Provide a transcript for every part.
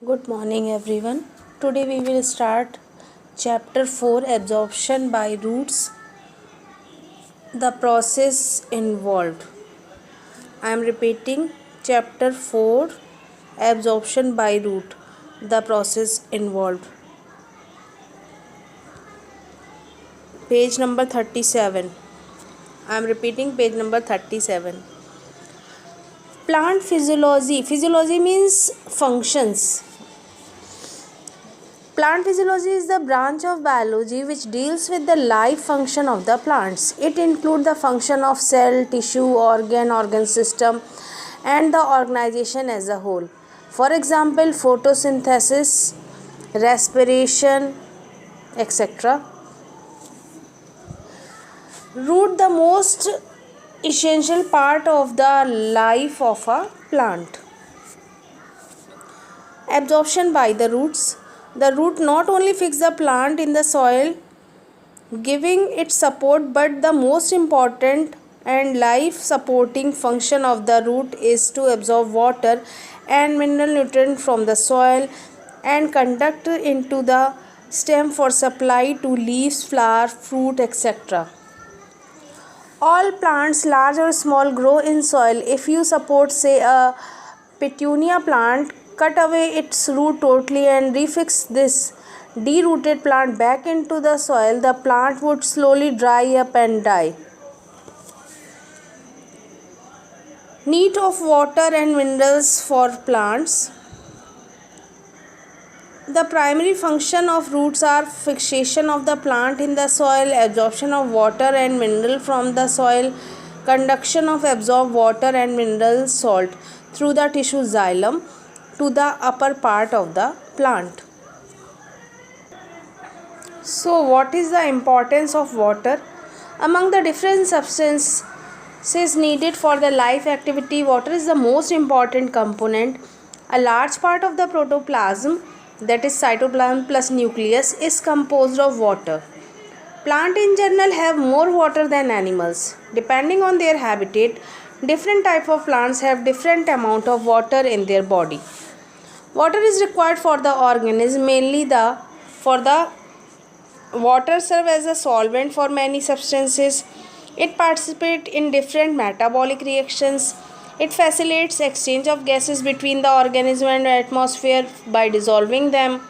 Good morning, everyone. Today we will start chapter 4, Absorption by Roots, the process involved. I am repeating chapter 4, Absorption by Root, the process involved. Page number 37. I am repeating page number 37. Plant physiology. Physiology means functions. Plant physiology is the branch of biology which deals with the life function of the plants. It includes the function of cell, tissue, organ system, and the organization as a whole. For example, photosynthesis, respiration, etc. Root, the most essential part of the life of a plant. Absorption by the roots. The root not only fix the plant in the soil, giving it support, but the most important and life supporting function of the root is to absorb water and mineral nutrient from the soil and conduct into the stem for supply to leaves, flower, fruit, etc. All plants, large or small, grow in soil. If you support, say, a petunia plant, cut away its root totally and refix this derooted plant back into the soil, the plant would slowly dry up and die. Need of water and minerals for plants. The primary function of roots are fixation of the plant in the soil, absorption of water and mineral from the soil, conduction of absorbed water and mineral salt through the tissue xylem to the upper part of the plant. So, what is the importance of water? Among the different substances needed for the life activity, water is the most important component. A large part of the protoplasm, that is cytoplasm plus nucleus, is composed of water. Plants in general have more water than animals. Depending on their habitat, different type of plants have different amount of water in their body. Water is required for the organism, mainly for the water serves as a solvent for many substances. It participates in different metabolic reactions. It facilitates exchange of gases between the organism and the atmosphere by dissolving them.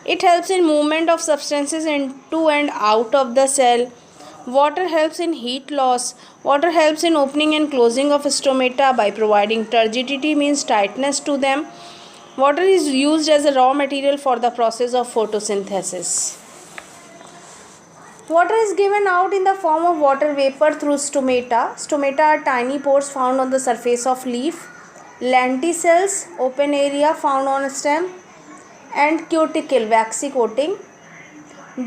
It helps in movement of substances into and out of the cell. Water helps in heat loss. Water helps in opening and closing of stomata by providing turgidity, means tightness to them. Water is used as a raw material for the process of photosynthesis. Water is given out in the form of water vapor through stomata. Stomata are tiny pores found on the surface of leaf. Lenticels, open area found on stem, and cuticle, waxy coating.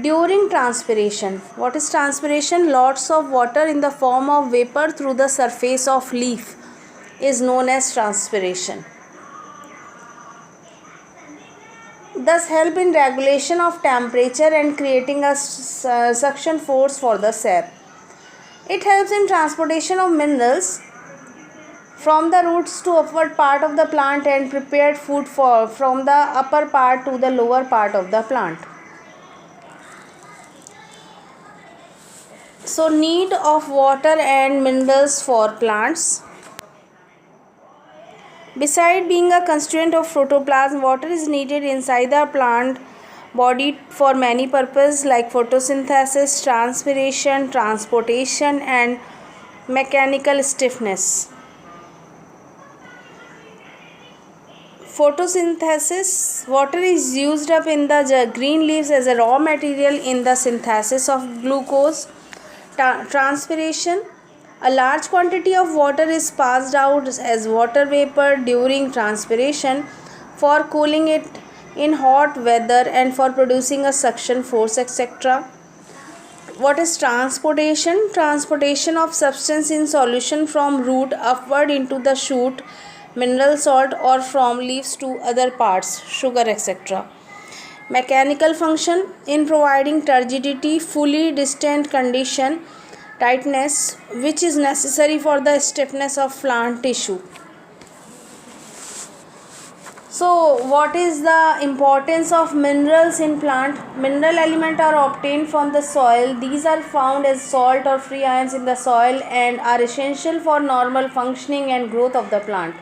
During transpiration. What is transpiration? Lots of water in the form of vapor through the surface of leaf is known as transpiration. Thus help in regulation of temperature and creating a suction force for the sap. It helps in transportation of minerals from the roots to upward part of the plant and prepared food from the upper part to the lower part of the plant. So, need of water and minerals for plants. Besides being a constituent of protoplasm, water is needed inside the plant body for many purposes like photosynthesis, transpiration, transportation, and mechanical stiffness. Photosynthesis. Water is used up in the green leaves as a raw material in the synthesis of glucose. Transpiration. A large quantity of water is passed out as water vapor during transpiration for cooling it in hot weather and for producing a suction force, etc. What is transportation? Transportation of substance in solution from root upward into the shoot, mineral salt, or from leaves to other parts, sugar, etc. Mechanical function in providing turgidity, fully distant condition, tightness, which is necessary for the stiffness of plant tissue. So what is the importance of minerals in plant? Mineral elements are obtained from the soil. These are found as salt or free ions in the soil and are essential for normal functioning and growth of the plant.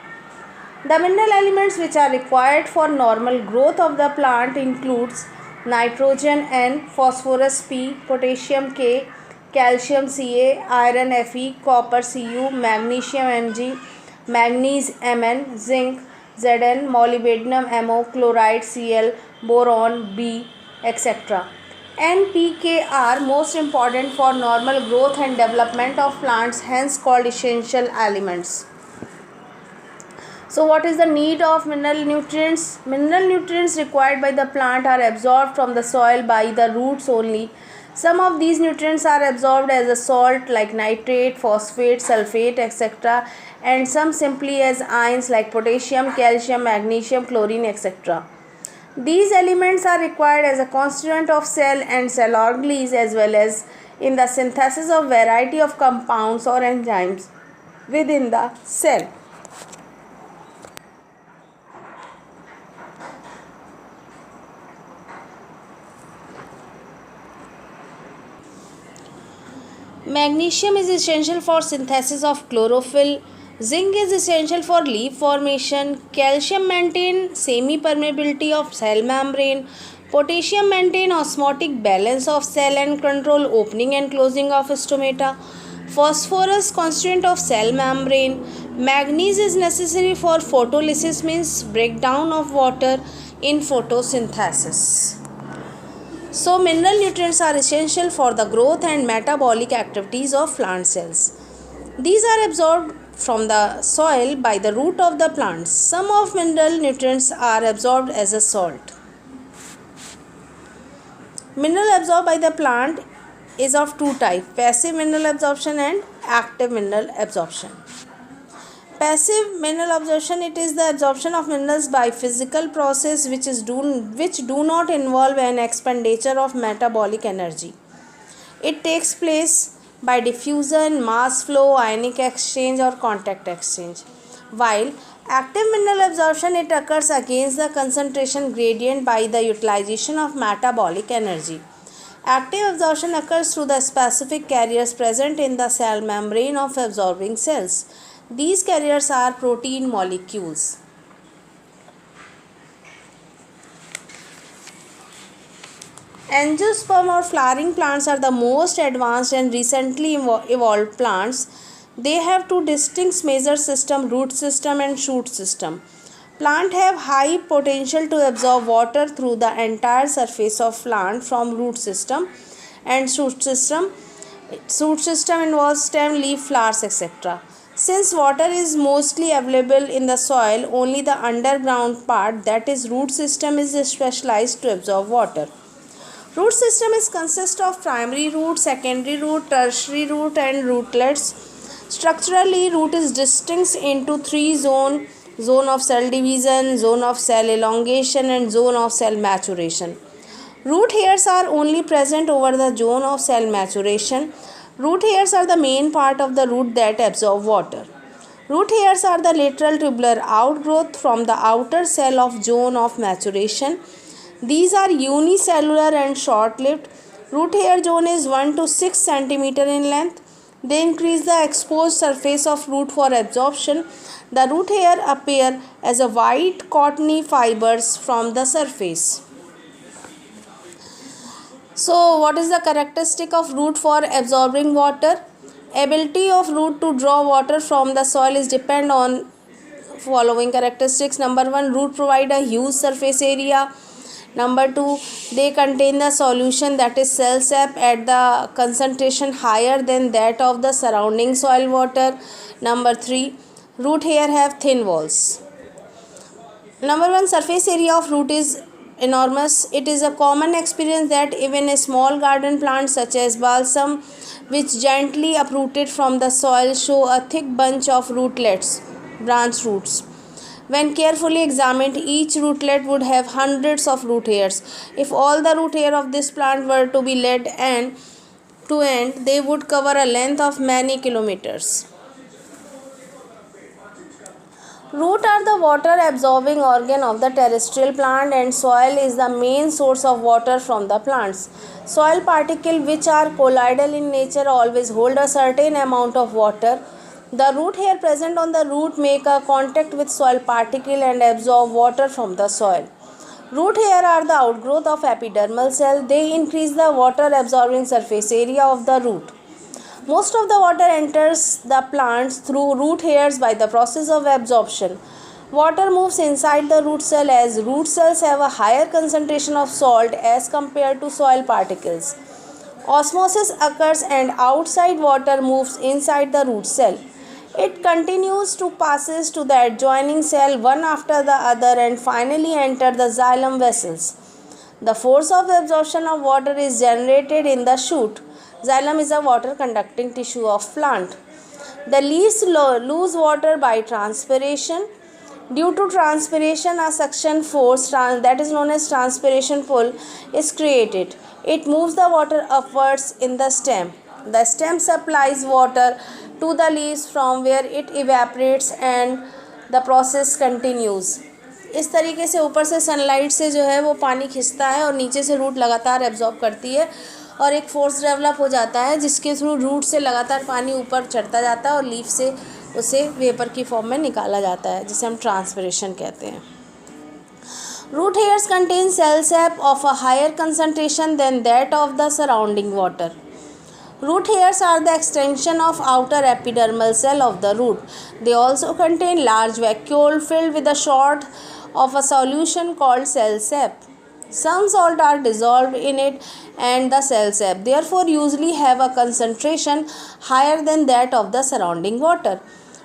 The mineral elements which are required for normal growth of the plant includes nitrogen N, phosphorus P, potassium K, calcium Ca, iron Fe, copper Cu, magnesium Mg, manganese Mn, zinc Zn, molybdenum Mo, chloride Cl, boron B, etc. N, P, K are most important for normal growth and development of plants, hence called essential elements. So what is the need of mineral nutrients? Mineral nutrients required by the plant are absorbed from the soil by the roots only. Some of these nutrients are absorbed as a salt like nitrate, phosphate, sulfate, etc. and some simply as ions like potassium, calcium, magnesium, chlorine, etc. These elements are required as a constituent of cell and cell organelles as well as in the synthesis of variety of compounds or enzymes within the cell. Magnesium is essential for synthesis of chlorophyll. Zinc is essential for leaf formation. Calcium maintains semi-permeability of cell membrane. Potassium maintains osmotic balance of cell and control opening and closing of stomata. Phosphorus constituent of cell membrane. Manganese is necessary for photolysis, means breakdown of water in photosynthesis. So mineral nutrients are essential for the growth and metabolic activities of plant cells. These are absorbed from the soil by the root of the plants. Some of mineral nutrients are absorbed as a salt. Mineral absorbed by the plant is of two types: passive mineral absorption and active mineral absorption. Passive mineral absorption, it is the absorption of minerals by physical process which do not involve an expenditure of metabolic energy. It takes place by diffusion, mass flow, ionic exchange or contact exchange. While active mineral absorption, it occurs against the concentration gradient by the utilization of metabolic energy. Active absorption occurs through the specific carriers present in the cell membrane of absorbing cells. These carriers are protein molecules. Angiosperm or flowering plants are the most advanced and recently evolved plants. They have two distinct major systems: root system and shoot system. Plants have high potential to absorb water through the entire surface of plant from root system and shoot system. Shoot system involves stem, leaf, flowers, etc. Since water is mostly available in the soil, only the underground part, that is root system, is specialized to absorb water. Root system consists of primary root, secondary root, tertiary root and rootlets. Structurally, root is distinct into three zones: zone of cell division, zone of cell elongation and zone of cell maturation. Root hairs are only present over the zone of cell maturation. Root hairs are the main part of the root that absorb water. Root hairs are the lateral tubular outgrowth from the outer cell of zone of maturation. These are unicellular and short-lived. Root hair zone is 1 to 6 cm in length. They increase the exposed surface of root for absorption. The root hair appear as a white cottony fibers from the surface. So what is the characteristic of root for absorbing water? Ability of root to draw water from the soil is depend on following characteristics. Number 1, root provide a huge surface area. Number 2, they contain the solution, that is cell sap, at the concentration higher than that of the surrounding soil water. Number 3, root hair have thin walls. Number 1, surface area of root is enormous. It is a common experience that even a small garden plant such as balsam, which gently uprooted from the soil, show a thick bunch of rootlets, branch roots. When carefully examined, each rootlet would have hundreds of root hairs. If all the root hair of this plant were to be laid end to end, they would cover a length of many kilometers. Root are the water absorbing organ of the terrestrial plant, and soil is the main source of water from the plants. Soil particles, which are colloidal in nature, always hold a certain amount of water. The root hair present on the root make a contact with soil particle and absorb water from the soil. Root hair are the outgrowth of epidermal cell. They increase the water absorbing surface area of the root. Most of the water enters the plants through root hairs by the process of absorption. Water moves inside the root cell as root cells have a higher concentration of salt as compared to soil particles. Osmosis occurs and outside water moves inside the root cell. It continues to passes to the adjoining cell one after the other and finally enter the xylem vessels. The force of absorption of water is generated in the shoot. Xylem is a water conducting tissue of plant. The leaves lose water by transpiration. Due to transpiration, a suction force that is known as transpiration pull is created. It moves the water upwards in the stem. The stem supplies water to the leaves from where it evaporates and the process continues. इस तरीके से ऊपर से sunlight से जो है वो पानी खिंचता है और नीचे से रूट लगातार एब्जॉर्ब करती है और एक फोर्स डेवलप हो जाता है जिसके थ्रू रूट से लगातार पानी ऊपर चढ़ता जाता है और लीफ से उसे वेपर की फॉर्म में निकाला जाता है जिसे हम ट्रांसपिरेशन कहते हैं. Root hairs contain cell sap of a higher concentration than that of the surrounding water. Root hairs are the extension of outer epidermal cell of the root. They also contain large vacuole filled with a shot of a solution called cell sap. Some salt are dissolved in it and the cell sap therefore usually have a concentration higher than that of the surrounding water.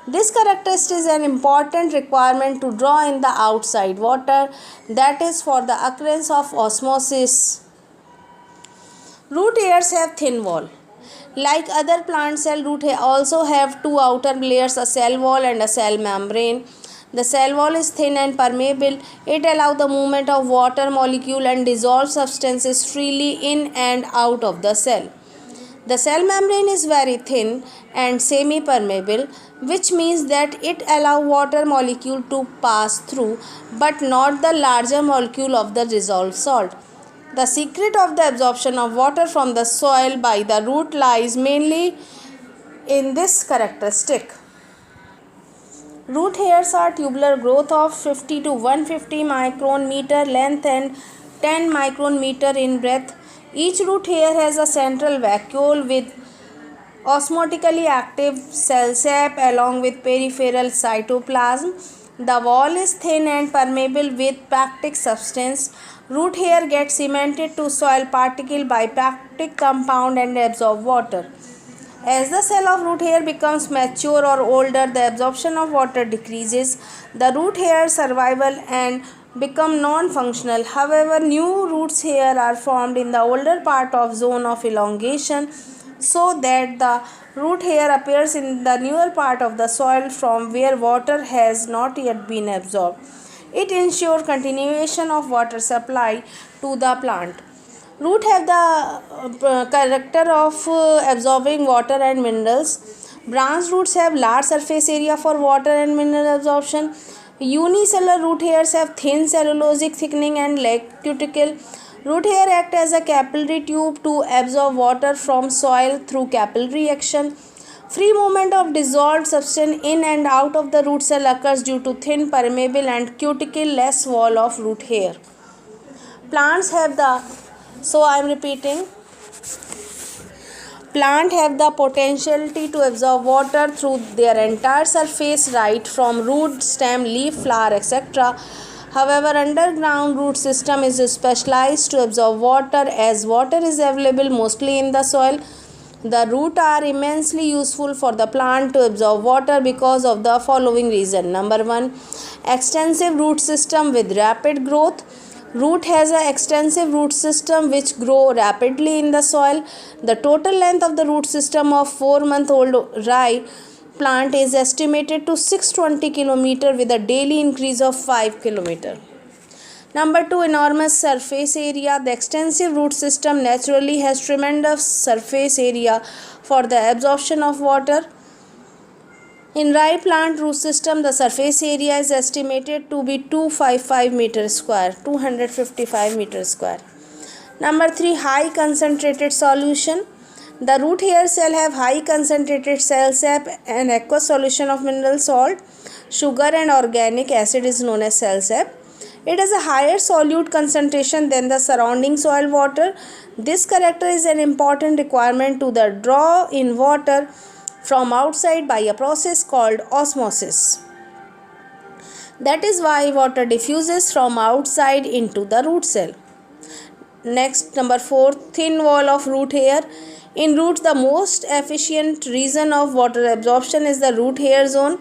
This characteristic is an important requirement to draw in the outside water, that is for the occurrence of osmosis. Root hairs have thin wall. Like other plant cell, root hair also have two outer layers, a cell wall and a cell membrane. The cell wall is thin and permeable. It allows the movement of water molecule and dissolved substances freely in and out of the cell. The cell membrane is very thin and semi-permeable, which means that it allows water molecule to pass through, but not the larger molecule of the dissolved salt. The secret of the absorption of water from the soil by the root lies mainly in this characteristic. Root hairs are tubular growth of 50 to 150 micron meter length and 10 micron meter in breadth. Each root hair has a central vacuole with osmotically active cell sap along with peripheral cytoplasm. The wall is thin and permeable with pactic substance. Root hair gets cemented to soil particle by pactic compound and absorb water. As the cell of root hair becomes mature or older, the absorption of water decreases. The root hair survival and become non-functional. However, new roots hair are formed in the older part of zone of elongation, so that the root hair appears in the newer part of the soil from where water has not yet been absorbed. It ensures continuation of water supply to the plant. Root have the character of absorbing water and minerals. Branch roots have large surface area for water and mineral absorption. Unicellular root hairs have thin cellulosic thickening and leg cuticle. Root hair act as a capillary tube to absorb water from soil through capillary action. Free movement of dissolved substance in and out of the root cell occurs due to thin, permeable and cuticle-less wall of root hair. Plants have the, Plant have the potentiality to absorb water through their entire surface, right from root, stem, leaf, flower, etc. However, underground root system is specialized to absorb water as water is available mostly in the soil. The roots are immensely useful for the plant to absorb water because of the following reason. Number 1. Extensive root system with rapid growth. Root has an extensive root system which grow rapidly in the soil. The total length of the root system of 4-month-old rye plant is estimated to 620 km with a daily increase of 5 km. Number 2, enormous surface area. The extensive root system naturally has tremendous surface area for the absorption of water. In rye plant root system, the surface area is estimated to be 255 meter square, 255 meter square. Number 3, high concentrated solution. The root hair cell have high concentrated cell sap and aqueous solution of mineral salt, sugar and organic acid is known as cell sap. It has a higher solute concentration than the surrounding soil water. This character is an important requirement to the draw in water from outside by a process called osmosis. That is why water diffuses from outside into the root cell. Next, number 4, thin wall of root hair. In roots, the most efficient region of water absorption is the root hair zone.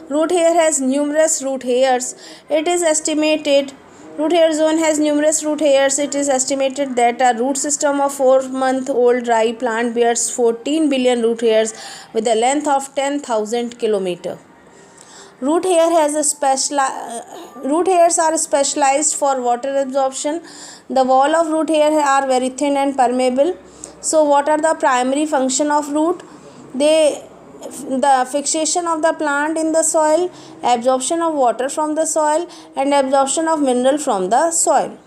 Root hair has numerous root hairs. Root hair zone has numerous root hairs. It is estimated that a root system of 4-month-old rye plant bears 14 billion root hairs with a length of 10,000 km. Root hairs are specialized for water absorption. The wall of root hair are very thin and permeable. So what are the primary function of root? The fixation of the plant in the soil, absorption of water from the soil, and absorption of mineral from the soil.